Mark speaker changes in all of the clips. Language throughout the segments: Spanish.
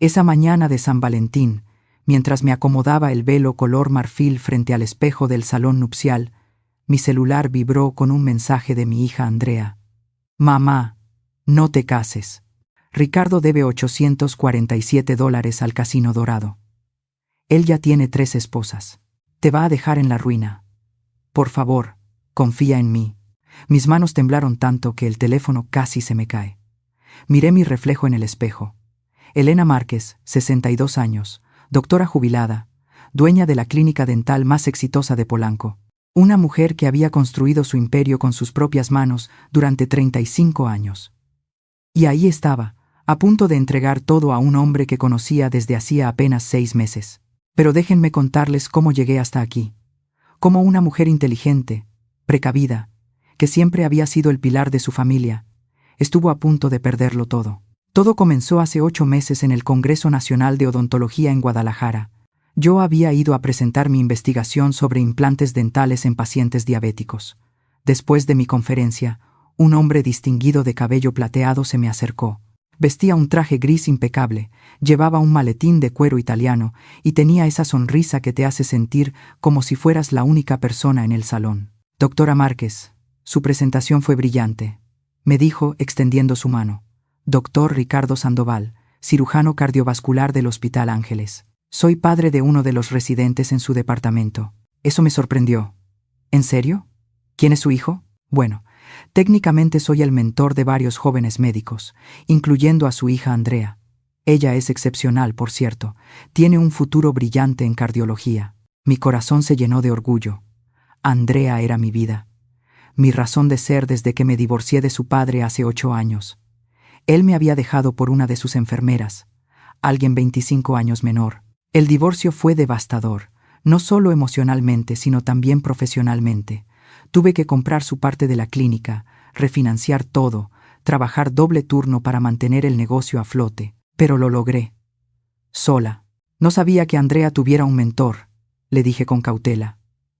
Speaker 1: Esa mañana de San Valentín, mientras me acomodaba el velo color marfil frente al espejo del salón nupcial, mi celular vibró con un mensaje de mi hija Andrea. Mamá, no te cases. Ricardo debe $847 al Casino Dorado. Él ya tiene 3 esposas. Te va a dejar en la ruina. Por favor, confía en mí. Mis manos temblaron tanto que el teléfono casi se me cae. Miré mi reflejo en el espejo. Elena Márquez, 62 años, doctora jubilada, dueña de la clínica dental más exitosa de Polanco. Una mujer que había construido su imperio con sus propias manos durante 35 años. Y ahí estaba, a punto de entregar todo a un hombre que conocía desde hacía apenas 6 meses. Pero déjenme contarles cómo llegué hasta aquí. Cómo una mujer inteligente, precavida, que siempre había sido el pilar de su familia, estuvo a punto de perderlo todo. Todo comenzó hace 8 meses en el Congreso Nacional de Odontología en Guadalajara. Yo había ido a presentar mi investigación sobre implantes dentales en pacientes diabéticos. Después de mi conferencia, un hombre distinguido de cabello plateado se me acercó. Vestía un traje gris impecable, llevaba un maletín de cuero italiano y tenía esa sonrisa que te hace sentir como si fueras la única persona en el salón. Doctora Márquez, su presentación fue brillante, me dijo extendiendo su mano. Doctor Ricardo Sandoval, cirujano cardiovascular del Hospital Ángeles. Soy padre de uno de los residentes en su departamento. Eso me sorprendió. ¿En serio? ¿Quién es su hijo? Bueno, técnicamente soy el mentor de varios jóvenes médicos, incluyendo a su hija Andrea. Ella es excepcional, por cierto. Tiene un futuro brillante en cardiología. Mi corazón se llenó de orgullo. Andrea era mi vida. Mi razón de ser desde que me divorcié de su padre hace 8 años. Él me había dejado por una de sus enfermeras, alguien 25 años menor. El divorcio fue devastador, no solo emocionalmente, sino también profesionalmente. Tuve que comprar su parte de la clínica, refinanciar todo, trabajar doble turno para mantener el negocio a flote, pero lo logré. Sola. No sabía que Andrea tuviera un mentor, le dije con cautela.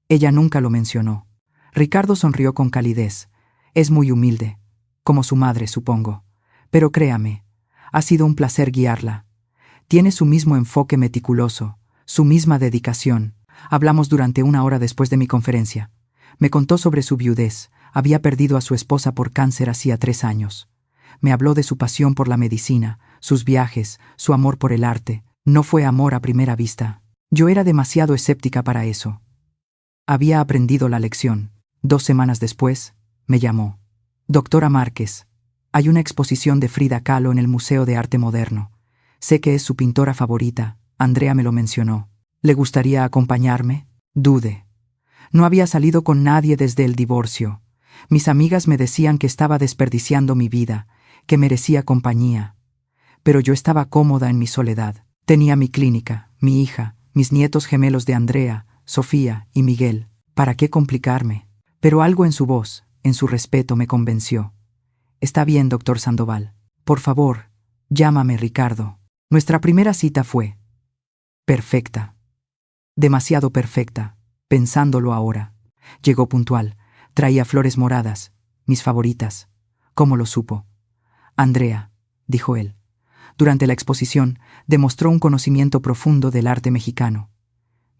Speaker 1: Ella nunca lo mencionó. Ricardo sonrió con calidez. Es muy humilde, como su madre, supongo. Pero créame, ha sido un placer guiarla. Tiene su mismo enfoque meticuloso, su misma dedicación. Hablamos durante 1 hora después de mi conferencia. Me contó sobre su viudez. Había perdido a su esposa por cáncer hacía 3 años. Me habló de su pasión por la medicina, sus viajes, su amor por el arte. No fue amor a primera vista. Yo era demasiado escéptica para eso. Había aprendido la lección. 2 semanas después, me llamó. Doctora Márquez, hay una exposición de Frida Kahlo en el Museo de Arte Moderno. Sé que es su pintora favorita. Andrea me lo mencionó. ¿Le gustaría acompañarme? Dudé. No había salido con nadie desde el divorcio. Mis amigas me decían que estaba desperdiciando mi vida, que merecía compañía. Pero yo estaba cómoda en mi soledad. Tenía mi clínica, mi hija, mis nietos gemelos de Andrea, Sofía y Miguel. ¿Para qué complicarme? Pero algo en su voz, en su respeto, me convenció. Está bien, doctor Sandoval. Por favor, llámame Ricardo. Nuestra primera cita fue perfecta. Demasiado perfecta, pensándolo ahora. Llegó puntual. Traía flores moradas, mis favoritas. ¿Cómo lo supo? Andrea, dijo él. Durante la exposición, demostró un conocimiento profundo del arte mexicano.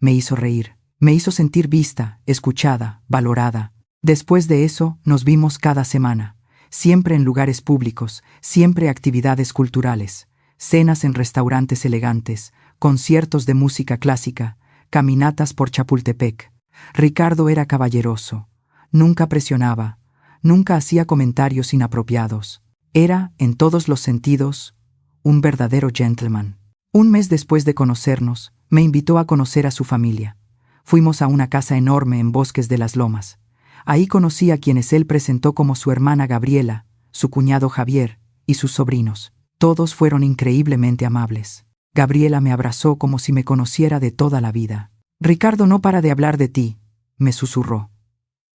Speaker 1: Me hizo reír, me hizo sentir vista, escuchada, valorada. Después de eso, nos vimos cada semana, siempre en lugares públicos, siempre actividades culturales, cenas en restaurantes elegantes, conciertos de música clásica, caminatas por Chapultepec. Ricardo era caballeroso, nunca presionaba, nunca hacía comentarios inapropiados. Era, en todos los sentidos, un verdadero gentleman. 1 mes después de conocernos, me invitó a conocer a su familia. Fuimos a una casa enorme en Bosques de las Lomas. Ahí conocí a quienes él presentó como su hermana Gabriela, su cuñado Javier y sus sobrinos. Todos fueron increíblemente amables. Gabriela me abrazó como si me conociera de toda la vida. Ricardo no para de hablar de ti, me susurró.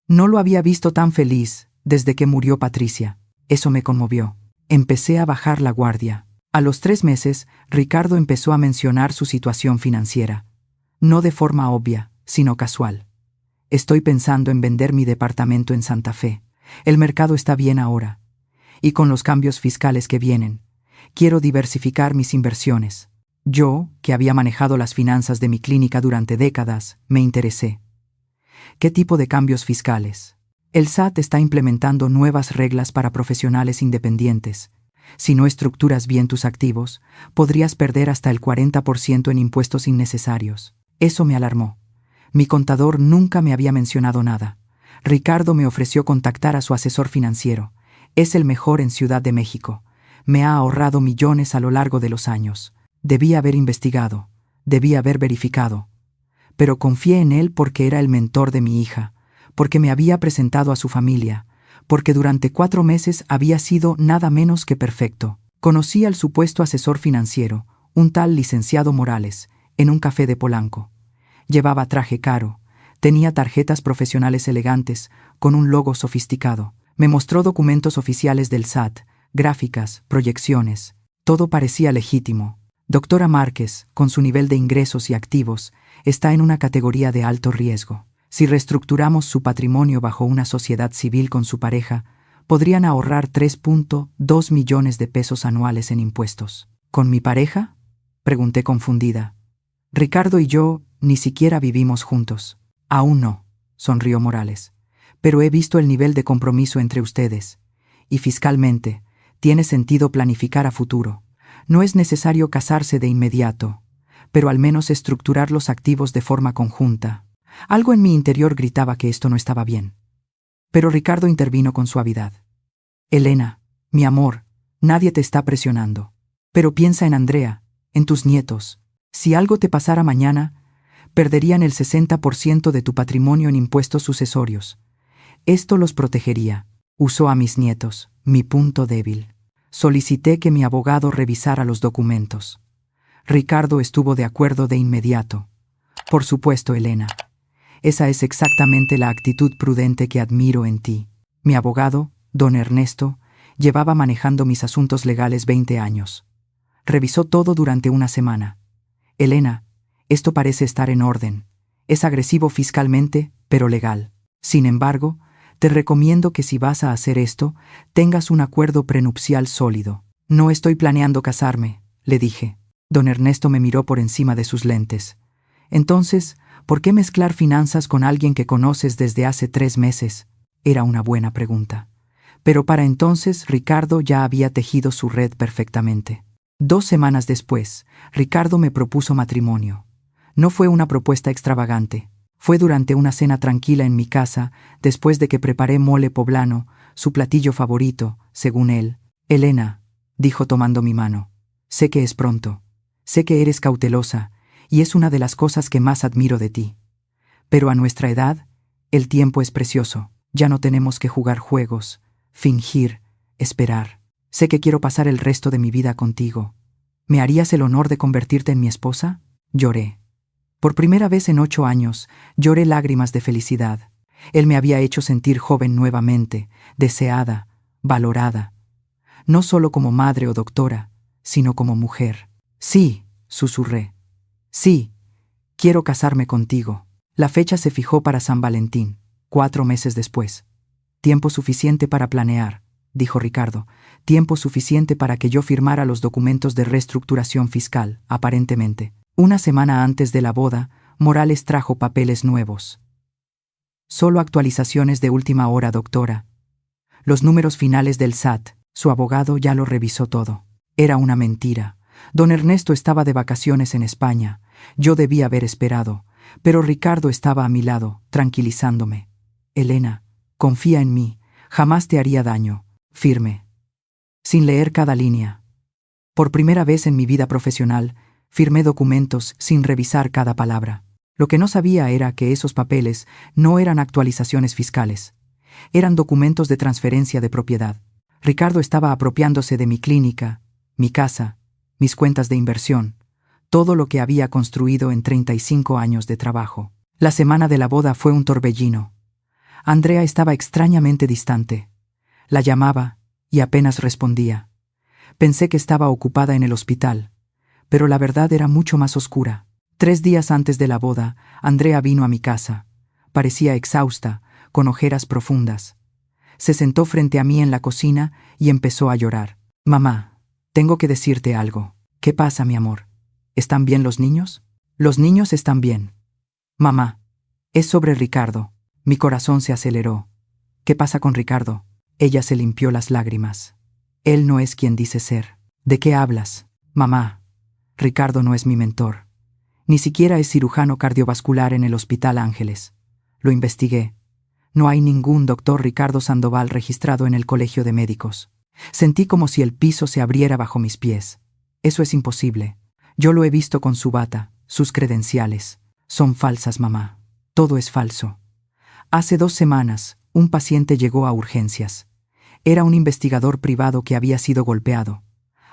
Speaker 1: No lo había visto tan feliz desde que murió Patricia. Eso me conmovió. Empecé a bajar la guardia. A los 3 meses, Ricardo empezó a mencionar su situación financiera. No de forma obvia, sino casual. Estoy pensando en vender mi departamento en Santa Fe. El mercado está bien ahora. Y con los cambios fiscales que vienen, quiero diversificar mis inversiones. Yo, que había manejado las finanzas de mi clínica durante décadas, me interesé. ¿Qué tipo de cambios fiscales? El SAT está implementando nuevas reglas para profesionales independientes. Si no estructuras bien tus activos, podrías perder hasta el 40% en impuestos innecesarios. Eso me alarmó. Mi contador nunca me había mencionado nada. Ricardo me ofreció contactar a su asesor financiero. Es el mejor en Ciudad de México. Me ha ahorrado millones a lo largo de los años. Debía haber investigado. Debía haber verificado. Pero confié en él porque era el mentor de mi hija, porque me había presentado a su familia, porque durante 4 meses había sido nada menos que perfecto. Conocí al supuesto asesor financiero, un tal licenciado Morales, en un café de Polanco. Llevaba traje caro, tenía tarjetas profesionales elegantes, con un logo sofisticado. Me mostró documentos oficiales del SAT, gráficas, proyecciones. Todo parecía legítimo. Doctora Márquez, con su nivel de ingresos y activos, está en una categoría de alto riesgo. Si reestructuramos su patrimonio bajo una sociedad civil con su pareja, podrían ahorrar 3.2 millones de pesos anuales en impuestos. ¿Con mi pareja?, pregunté confundida. Ricardo y yo ni siquiera vivimos juntos. Aún no, sonrió Morales. Pero he visto el nivel de compromiso entre ustedes. Y fiscalmente, tiene sentido planificar a futuro. No es necesario casarse de inmediato, pero al menos estructurar los activos de forma conjunta. Algo en mi interior gritaba que esto no estaba bien. Pero Ricardo intervino con suavidad. Elena, mi amor, nadie te está presionando. Pero piensa en Andrea, en tus nietos. Si algo te pasara mañana, perderían el 60% de tu patrimonio en impuestos sucesorios. Esto los protegería. Usó a mis nietos, mi punto débil. Solicité que mi abogado revisara los documentos. Ricardo estuvo de acuerdo de inmediato. Por supuesto, Elena. Esa es exactamente la actitud prudente que admiro en ti. Mi abogado, don Ernesto, llevaba manejando mis asuntos legales 20 años. Revisó todo durante una semana. Elena, esto parece estar en orden. Es agresivo fiscalmente, pero legal. Sin embargo, te recomiendo que si vas a hacer esto, tengas un acuerdo prenupcial sólido. No estoy planeando casarme, le dije. Don Ernesto me miró por encima de sus lentes. Entonces, ¿por qué mezclar finanzas con alguien que conoces desde hace 3 meses? Era una buena pregunta. Pero para entonces Ricardo ya había tejido su red perfectamente. 2 semanas después, Ricardo me propuso matrimonio. No fue una propuesta extravagante. Fue durante una cena tranquila en mi casa, después de que preparé mole poblano, su platillo favorito, según él. Elena, dijo tomando mi mano, sé que es pronto. Sé que eres cautelosa, y es una de las cosas que más admiro de ti. Pero a nuestra edad, el tiempo es precioso. Ya no tenemos que jugar juegos, fingir, esperar. Sé que quiero pasar el resto de mi vida contigo. ¿Me harías el honor de convertirte en mi esposa? Lloré. Por primera vez en 8 años, lloré lágrimas de felicidad. Él me había hecho sentir joven nuevamente, deseada, valorada. No solo como madre o doctora, sino como mujer. Sí, susurré. Sí, quiero casarme contigo. La fecha se fijó para San Valentín, 4 meses después. Tiempo suficiente para planear, dijo Ricardo. Tiempo suficiente para que yo firmara los documentos de reestructuración fiscal, aparentemente. Una semana antes de la boda, Morales trajo papeles nuevos. Solo actualizaciones de última hora, doctora. Los números finales del SAT, su abogado ya lo revisó todo. Era una mentira. Don Ernesto estaba de vacaciones en España. Yo debía haber esperado, pero Ricardo estaba a mi lado, tranquilizándome. Elena, confía en mí, jamás te haría daño. Firme. Sin leer cada línea. Por primera vez en mi vida profesional, firmé documentos sin revisar cada palabra. Lo que no sabía era que esos papeles no eran actualizaciones fiscales. Eran documentos de transferencia de propiedad. Ricardo estaba apropiándose de mi clínica, mi casa, mis cuentas de inversión, todo lo que había construido en 35 años de trabajo. La semana de la boda fue un torbellino. Andrea estaba extrañamente distante. La llamaba y apenas respondía. Pensé que estaba ocupada en el hospital, pero la verdad era mucho más oscura. 3 días antes de la boda, Andrea vino a mi casa. Parecía exhausta, con ojeras profundas. Se sentó frente a mí en la cocina y empezó a llorar. Mamá, tengo que decirte algo. ¿Qué pasa, mi amor? ¿Están bien los niños? Los niños están bien. Mamá, es sobre Ricardo. Mi corazón se aceleró. ¿Qué pasa con Ricardo? Ella se limpió las lágrimas. Él no es quien dice ser. ¿De qué hablas? Mamá, Ricardo no es mi mentor. Ni siquiera es cirujano cardiovascular en el Hospital Ángeles. Lo investigué. No hay ningún doctor Ricardo Sandoval registrado en el Colegio de Médicos. Sentí como si el piso se abriera bajo mis pies. Eso es imposible. Yo lo he visto con su bata, sus credenciales. Son falsas, mamá. Todo es falso. Hace 2 semanas, un paciente llegó a urgencias. Era un investigador privado que había sido golpeado.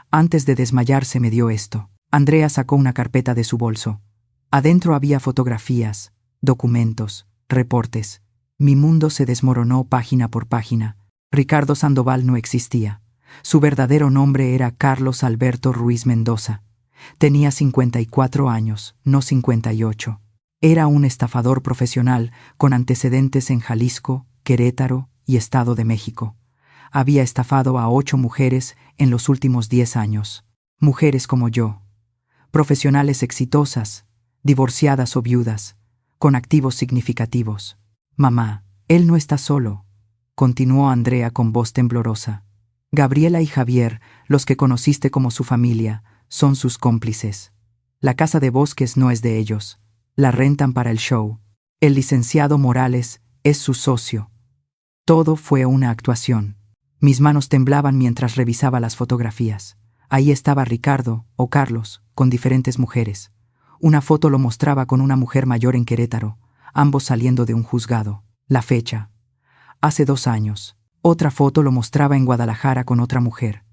Speaker 1: Antes de desmayarse me dio esto. Andrea sacó una carpeta de su bolso. Adentro había fotografías, documentos, reportes. Mi mundo se desmoronó página por página. Ricardo Sandoval no existía. Su verdadero nombre era Carlos Alberto Ruiz Mendoza. Tenía 54 años, no 58. Era un estafador profesional con antecedentes en Jalisco, Querétaro y Estado de México. Había estafado a 8 mujeres en los últimos 10 años. Mujeres como yo. Profesionales exitosas, divorciadas o viudas, con activos significativos. Mamá, él no está solo, continuó Andrea con voz temblorosa. Gabriela y Javier, los que conociste como su familia, son sus cómplices. La casa de Bosques no es de ellos. La rentan para el show. El licenciado Morales es su socio. Todo fue una actuación. Mis manos temblaban mientras revisaba las fotografías. Ahí estaba Ricardo, o Carlos, con diferentes mujeres. Una foto lo mostraba con una mujer mayor en Querétaro, ambos saliendo de un juzgado. La fecha. Hace 2 años. Otra foto lo mostraba en Guadalajara con otra mujer.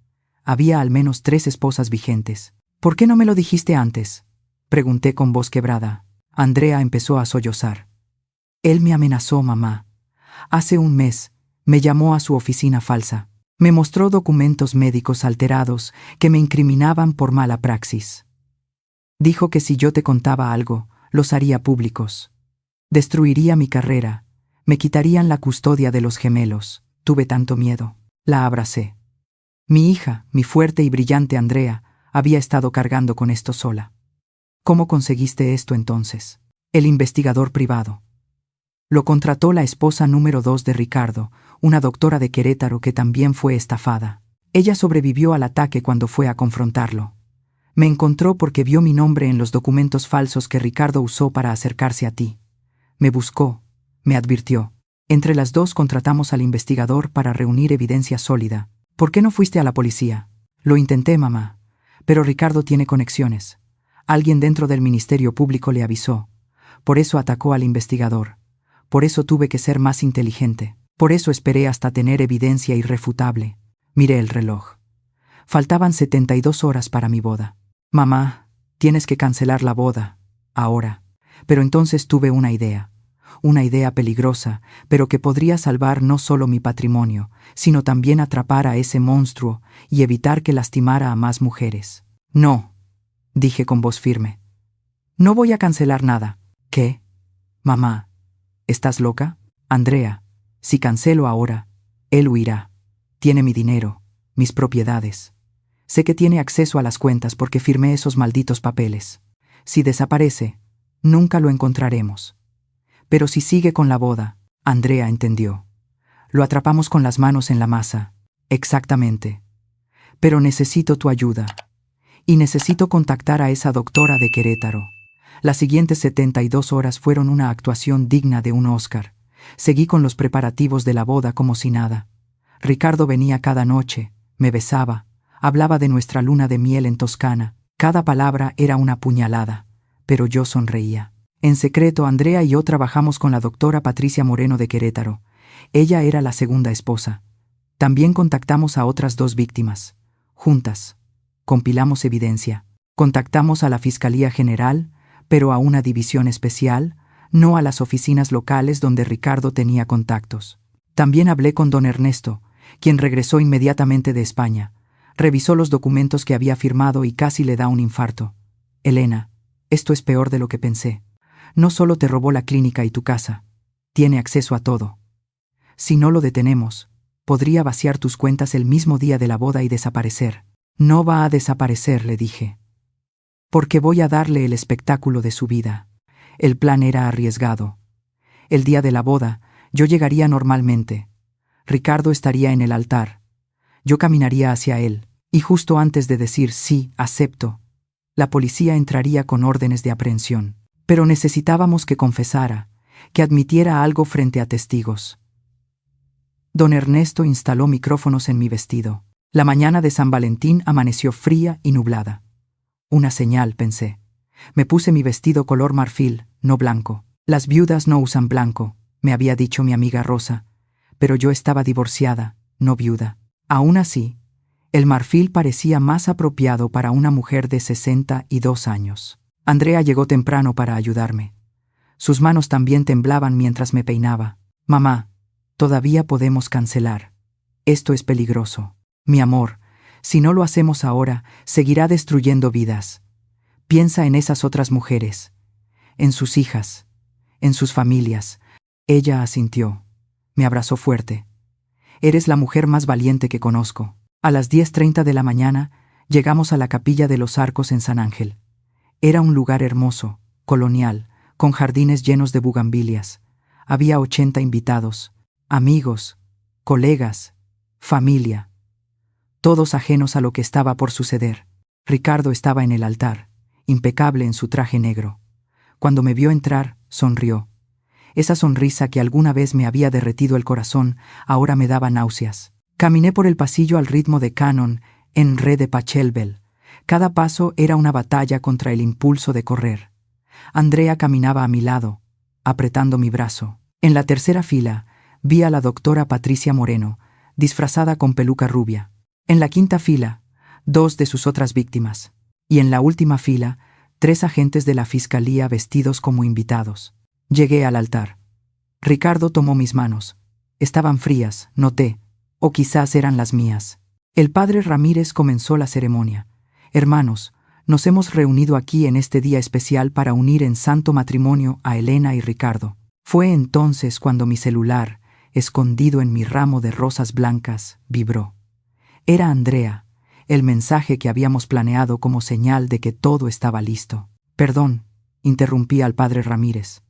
Speaker 1: Había al menos 3 esposas vigentes. ¿Por qué no me lo dijiste antes?, pregunté con voz quebrada. Andrea empezó a sollozar. Él me amenazó, mamá. Hace 1 mes, me llamó a su oficina falsa. Me mostró documentos médicos alterados que me incriminaban por mala praxis. Dijo que si yo te contaba algo, los haría públicos. Destruiría mi carrera. Me quitarían la custodia de los gemelos. Tuve tanto miedo. La abracé. Mi hija, mi fuerte y brillante Andrea, había estado cargando con esto sola. ¿Cómo conseguiste esto entonces? El investigador privado. Lo contrató la esposa número 2 de Ricardo, una doctora de Querétaro que también fue estafada. Ella sobrevivió al ataque cuando fue a confrontarlo. Me encontró porque vio mi nombre en los documentos falsos que Ricardo usó para acercarse a ti. Me buscó, me advirtió. Entre las dos contratamos al investigador para reunir evidencia sólida. ¿Por qué no fuiste a la policía? Lo intenté, mamá. Pero Ricardo tiene conexiones. Alguien dentro del Ministerio Público le avisó. Por eso atacó al investigador. Por eso tuve que ser más inteligente. Por eso esperé hasta tener evidencia irrefutable. Miré el reloj. Faltaban 72 horas para mi boda. Mamá, tienes que cancelar la boda. Ahora. Pero entonces tuve una idea. Una idea peligrosa, pero que podría salvar no solo mi patrimonio, sino también atrapar a ese monstruo y evitar que lastimara a más mujeres. No, dije con voz firme. No voy a cancelar nada. ¿Qué? Mamá, ¿estás loca? Andrea, si cancelo ahora, él huirá. Tiene mi dinero, mis propiedades. Sé que tiene acceso a las cuentas porque firmé esos malditos papeles. Si desaparece, nunca lo encontraremos. Pero si sigue con la boda, Andrea entendió. Lo atrapamos con las manos en la masa. Exactamente. Pero necesito tu ayuda. Y necesito contactar a esa doctora de Querétaro. Las siguientes 72 horas fueron una actuación digna de un Oscar. Seguí con los preparativos de la boda como si nada. Ricardo venía cada noche, me besaba, hablaba de nuestra luna de miel en Toscana. Cada palabra era una puñalada, pero yo sonreía. En secreto, Andrea y yo trabajamos con la doctora Patricia Moreno de Querétaro. Ella era la segunda esposa. También contactamos a otras 2 víctimas. Juntas. Compilamos evidencia. Contactamos a la Fiscalía General, pero a una división especial, no a las oficinas locales donde Ricardo tenía contactos. También hablé con don Ernesto, quien regresó inmediatamente de España. Revisó los documentos que había firmado y casi le da un infarto. Elena, esto es peor de lo que pensé. No solo te robó la clínica y tu casa, tiene acceso a todo. Si no lo detenemos, podría vaciar tus cuentas el mismo día de la boda y desaparecer. No va a desaparecer, le dije. Porque voy a darle el espectáculo de su vida. El plan era arriesgado. El día de la boda, yo llegaría normalmente. Ricardo estaría en el altar. Yo caminaría hacia él, y justo antes de decir sí, acepto, la policía entraría con órdenes de aprehensión. Pero necesitábamos que confesara, que admitiera algo frente a testigos. Don Ernesto instaló micrófonos en mi vestido. La mañana de San Valentín amaneció fría y nublada. Una señal, pensé. Me puse mi vestido color marfil, no blanco. Las viudas no usan blanco, me había dicho mi amiga Rosa, pero yo estaba divorciada, no viuda. Aún así, el marfil parecía más apropiado para una mujer de 62 años. Andrea llegó temprano para ayudarme. Sus manos también temblaban mientras me peinaba. Mamá, todavía podemos cancelar. Esto es peligroso. Mi amor, si no lo hacemos ahora, seguirá destruyendo vidas. Piensa en esas otras mujeres, en sus hijas, en sus familias. Ella asintió. Me abrazó fuerte. Eres la mujer más valiente que conozco. A las 10:30 de la mañana, llegamos a la Capilla de los Arcos en San Ángel. Era un lugar hermoso, colonial, con jardines llenos de bugambilias. Había 80 invitados, amigos, colegas, familia. Todos ajenos a lo que estaba por suceder. Ricardo estaba en el altar, impecable en su traje negro. Cuando me vio entrar, sonrió. Esa sonrisa que alguna vez me había derretido el corazón, ahora me daba náuseas. Caminé por el pasillo al ritmo de Canon, en Re de Pachelbel. Cada paso era una batalla contra el impulso de correr. Andrea caminaba a mi lado, apretando mi brazo. En la tercera fila, vi a la doctora Patricia Moreno, disfrazada con peluca rubia. En la quinta fila, 2 de sus otras víctimas. Y en la última fila, 3 agentes de la fiscalía vestidos como invitados. Llegué al altar. Ricardo tomó mis manos. Estaban frías, noté, o quizás eran las mías. El padre Ramírez comenzó la ceremonia. Hermanos, nos hemos reunido aquí en este día especial para unir en santo matrimonio a Elena y Ricardo. Fue entonces cuando mi celular, escondido en mi ramo de rosas blancas, vibró. Era Andrea, el mensaje que habíamos planeado como señal de que todo estaba listo. Perdón, interrumpí al padre Ramírez.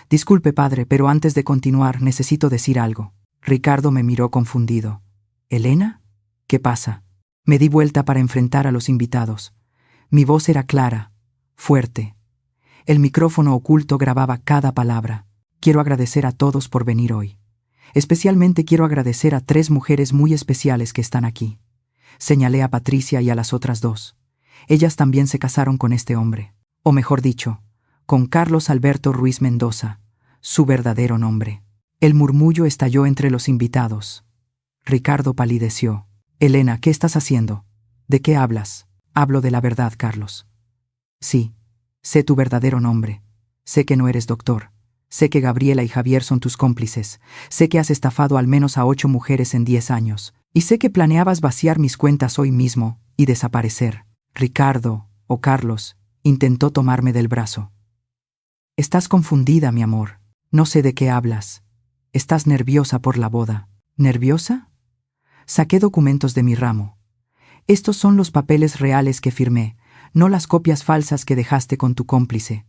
Speaker 1: Disculpe, padre, pero antes de continuar necesito decir algo. Ricardo me miró confundido. ¿Elena? ¿Qué pasa? Me di vuelta para enfrentar a los invitados. Mi voz era clara, fuerte. El micrófono oculto grababa cada palabra. Quiero agradecer a todos por venir hoy. Especialmente quiero agradecer a 3 mujeres muy especiales que están aquí. Señalé a Patricia y a las otras 2. Ellas también se casaron con este hombre. O mejor dicho, con Carlos Alberto Ruiz Mendoza, su verdadero nombre. El murmullo estalló entre los invitados. Ricardo palideció. Elena, ¿qué estás haciendo? ¿De qué hablas? Hablo de la verdad, Carlos. Sí, sé tu verdadero nombre. Sé que no eres doctor. Sé que Gabriela y Javier son tus cómplices. Sé que has estafado al menos a 8 mujeres en 10 años. Y sé que planeabas vaciar mis cuentas hoy mismo y desaparecer. Ricardo, o Carlos, intentó tomarme del brazo. Estás confundida, mi amor. No sé de qué hablas. Estás nerviosa por la boda. ¿Nerviosa? Saqué documentos de mi ramo. Estos son los papeles reales que firmé, no las copias falsas que dejaste con tu cómplice.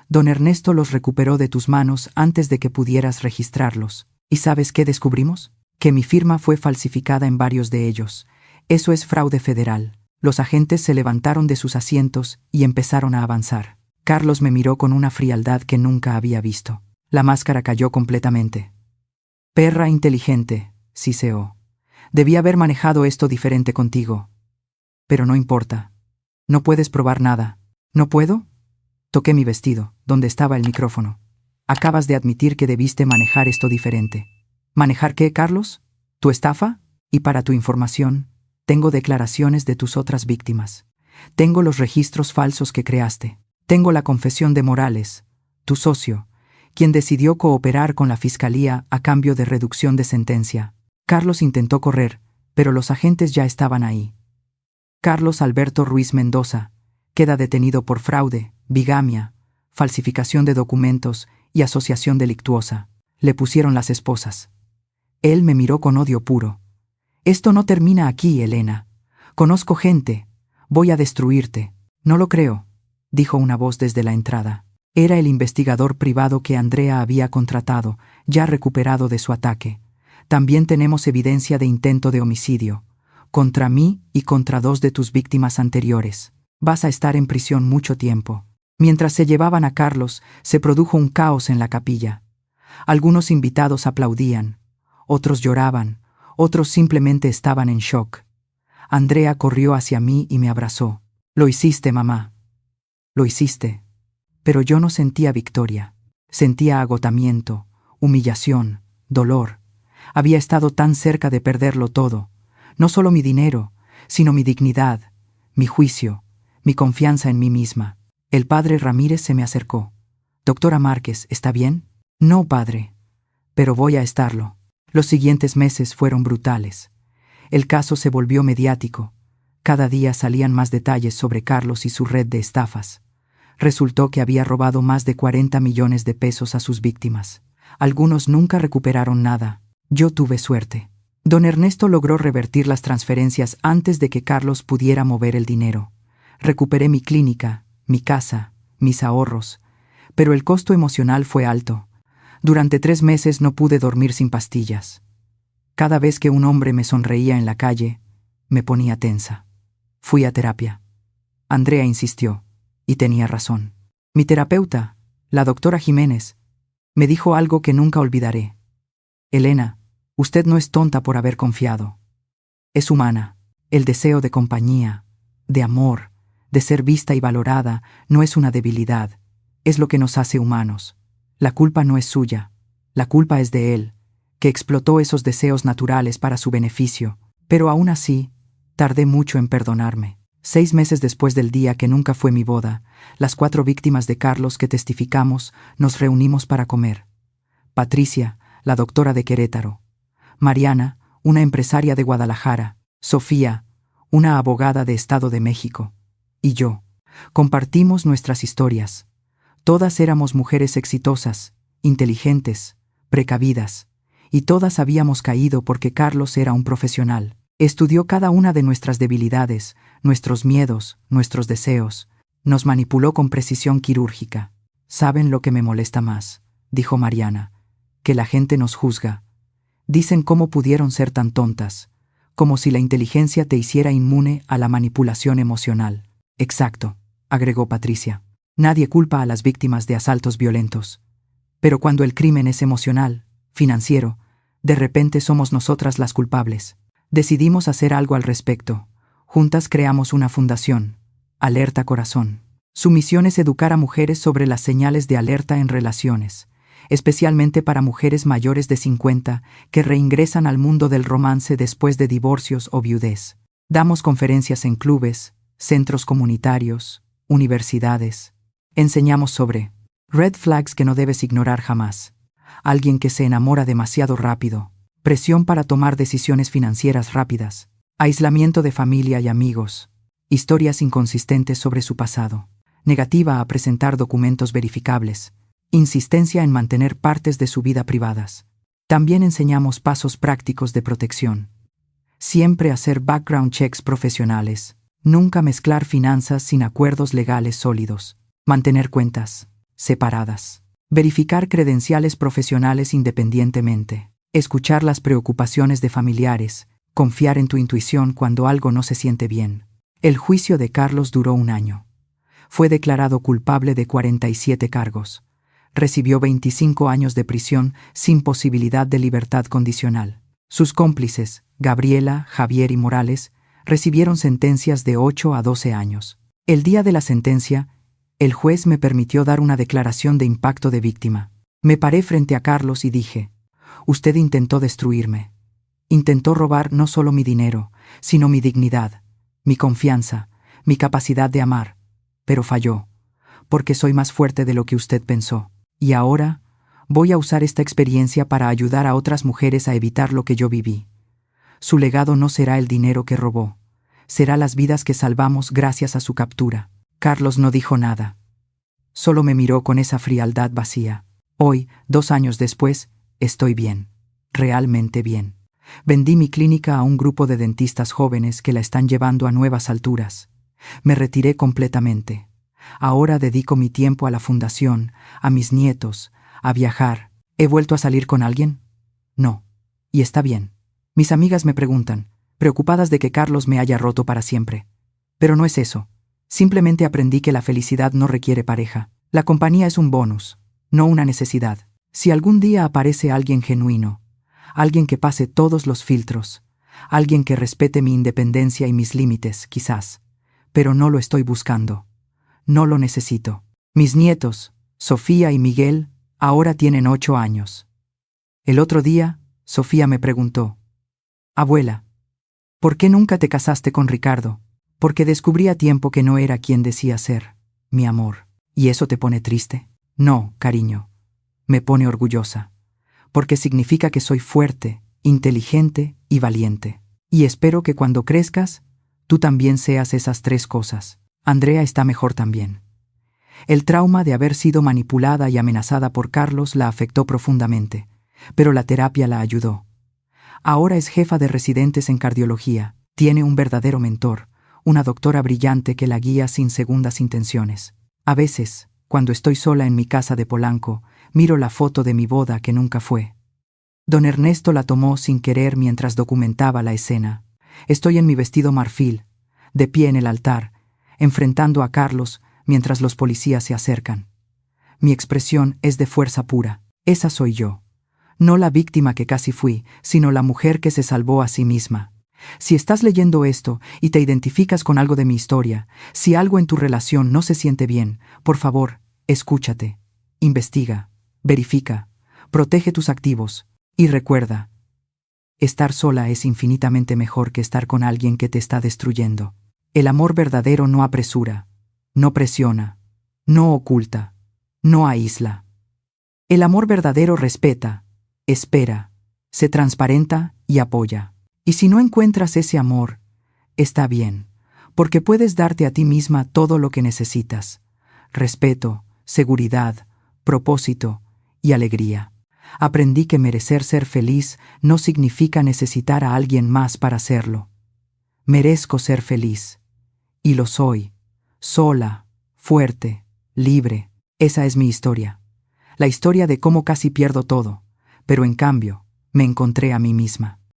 Speaker 1: Don Ernesto los recuperó de tus manos antes de que pudieras registrarlos. ¿Y sabes qué descubrimos? Que mi firma fue falsificada en varios de ellos. Eso es fraude federal. Los agentes se levantaron de sus asientos y empezaron a avanzar. Carlos me miró con una frialdad que nunca había visto. La máscara cayó completamente. Perra inteligente, siseó. Debí haber manejado esto diferente contigo. Pero no importa. No puedes probar nada. ¿No puedo? Toqué mi vestido, donde estaba el micrófono. Acabas de admitir que debiste manejar esto diferente. ¿Manejar qué, Carlos? ¿Tu estafa? Y para tu información, tengo declaraciones de tus otras víctimas. Tengo los registros falsos que creaste. Tengo la confesión de Morales, tu socio, quien decidió cooperar con la fiscalía a cambio de reducción de sentencia. Carlos intentó correr, pero los agentes ya estaban ahí. Carlos Alberto Ruiz Mendoza queda detenido por fraude, bigamia, falsificación de documentos y asociación delictuosa. Le pusieron las esposas. Él me miró con odio puro. Esto no termina aquí, Elena. Conozco gente. Voy a destruirte. No lo creo, dijo una voz desde la entrada. Era el investigador privado que Andrea había contratado, ya recuperado de su ataque. También tenemos evidencia de intento de homicidio, contra mí y contra 2 de tus víctimas anteriores. Vas a estar en prisión mucho tiempo. Mientras se llevaban a Carlos, se produjo un caos en la capilla. Algunos invitados aplaudían, otros lloraban, otros simplemente estaban en shock. Andrea corrió hacia mí y me abrazó. Lo hiciste, mamá. Lo hiciste. Pero yo no sentía victoria. Sentía agotamiento, humillación, dolor. Había estado tan cerca de perderlo todo. No solo mi dinero, sino mi dignidad, mi juicio, mi confianza en mí misma. El padre Ramírez se me acercó. «Doctora Márquez, ¿está bien?» «No, padre. Pero voy a estarlo». Los siguientes meses fueron brutales. El caso se volvió mediático. Cada día salían más detalles sobre Carlos y su red de estafas. Resultó que había robado más de 40 millones de pesos a sus víctimas. Algunos nunca recuperaron nada. Yo tuve suerte. Don Ernesto logró revertir las transferencias antes de que Carlos pudiera mover el dinero. Recuperé mi clínica, mi casa, mis ahorros, pero el costo emocional fue alto. Durante 3 meses no pude dormir sin pastillas. Cada vez que un hombre me sonreía en la calle, me ponía tensa. Fui a terapia. Andrea insistió, y tenía razón. Mi terapeuta, la doctora Jiménez, me dijo algo que nunca olvidaré. «Elena, usted no es tonta por haber confiado. Es humana. El deseo de compañía, de amor, de ser vista y valorada no es una debilidad, es lo que nos hace humanos. La culpa no es suya, la culpa es de él, que explotó esos deseos naturales para su beneficio, pero aún así, tardé mucho en perdonarme». 6 meses después del día que nunca fue mi boda, las 4 víctimas de Carlos que testificamos nos reunimos para comer. Patricia, la doctora de Querétaro; Mariana, una empresaria de Guadalajara; Sofía, una abogada de Estado de México; y yo. Compartimos nuestras historias. Todas éramos mujeres exitosas, inteligentes, precavidas, y todas habíamos caído porque Carlos era un profesional. Estudió cada una de nuestras debilidades, nuestros miedos, nuestros deseos. Nos manipuló con precisión quirúrgica. «¿Saben lo que me molesta más?», dijo Mariana. «Que la gente nos juzga. Dicen cómo pudieron ser tan tontas, como si la inteligencia te hiciera inmune a la manipulación emocional». «Exacto», agregó Patricia. «Nadie culpa a las víctimas de asaltos violentos. Pero cuando el crimen es emocional, financiero, de repente somos nosotras las culpables». Decidimos hacer algo al respecto. Juntas creamos una fundación, Alerta Corazón. Su misión es educar a mujeres sobre las señales de alerta en relaciones, especialmente para mujeres mayores de 50 que reingresan al mundo del romance después de divorcios o viudez. Damos conferencias en clubes, centros comunitarios, universidades. Enseñamos sobre red flags que no debes ignorar jamás, alguien que se enamora demasiado rápido, presión para tomar decisiones financieras rápidas, aislamiento de familia y amigos, historias inconsistentes sobre su pasado, negativa a presentar documentos verificables, insistencia en mantener partes de su vida privadas. También enseñamos pasos prácticos de protección. Siempre hacer background checks profesionales, nunca mezclar finanzas sin acuerdos legales sólidos, mantener cuentas separadas, verificar credenciales profesionales independientemente, escuchar las preocupaciones de familiares, confiar en tu intuición cuando algo no se siente bien. El juicio de Carlos duró 1 año. Fue declarado culpable de 47 cargos. Recibió 25 años de prisión sin posibilidad de libertad condicional. Sus cómplices, Gabriela, Javier y Morales, recibieron sentencias de 8 a 12 años. El día de la sentencia, el juez me permitió dar una declaración de impacto de víctima. Me paré frente a Carlos y dije: «Usted intentó destruirme. Intentó robar no solo mi dinero, sino mi dignidad, mi confianza, mi capacidad de amar. Pero falló, porque soy más fuerte de lo que usted pensó. Y ahora voy a usar esta experiencia para ayudar a otras mujeres a evitar lo que yo viví. Su legado no será el dinero que robó, será las vidas que salvamos gracias a su captura». Carlos no dijo nada. Solo me miró con esa frialdad vacía. Hoy, 2 años después, estoy bien, realmente bien. Vendí mi clínica a un grupo de dentistas jóvenes que la están llevando a nuevas alturas. Me retiré completamente. Ahora dedico mi tiempo a la fundación, a mis nietos, a viajar. ¿He vuelto a salir con alguien? No. Y está bien. Mis amigas me preguntan, preocupadas de que Carlos me haya roto para siempre. Pero no es eso. Simplemente aprendí que la felicidad no requiere pareja. La compañía es un bonus, no una necesidad. Si algún día aparece alguien genuino, alguien que pase todos los filtros, alguien que respete mi independencia y mis límites, quizás. Pero no lo estoy buscando. No lo necesito. Mis nietos, Sofía y Miguel, ahora tienen 8 años. El otro día, Sofía me preguntó: «Abuela, ¿por qué nunca te casaste con Ricardo?» Porque descubrí a tiempo que no era quien decía ser, mi amor. ¿Y eso te pone triste? No, cariño. Me pone orgullosa. Porque significa que soy fuerte, inteligente y valiente. Y espero que cuando crezcas, tú también seas esas 3 cosas. Andrea está mejor también. El trauma de haber sido manipulada y amenazada por Carlos la afectó profundamente, pero la terapia la ayudó. Ahora es jefa de residentes en cardiología, tiene un verdadero mentor, una doctora brillante que la guía sin segundas intenciones. A veces, cuando estoy sola en mi casa de Polanco, miro la foto de mi boda que nunca fue. Don Ernesto la tomó sin querer mientras documentaba la escena. Estoy en mi vestido marfil, de pie en el altar, enfrentando a Carlos mientras los policías se acercan. Mi expresión es de fuerza pura. Esa soy yo. No la víctima que casi fui, sino la mujer que se salvó a sí misma. Si estás leyendo esto y te identificas con algo de mi historia, si algo en tu relación no se siente bien, por favor, escúchate, investiga, verifica, protege tus activos y recuerda, estar sola es infinitamente mejor que estar con alguien que te está destruyendo. El amor verdadero no apresura, no presiona, no oculta, no aísla. El amor verdadero respeta, espera, se transparenta y apoya. Y si no encuentras ese amor, está bien, porque puedes darte a ti misma todo lo que necesitas: respeto, seguridad, propósito y alegría. Aprendí que merecer ser feliz no significa necesitar a alguien más para hacerlo. Merezco ser feliz, y lo soy, sola, fuerte, libre. Esa es mi historia. La historia de cómo casi pierdo todo, pero en cambio, me encontré a mí misma.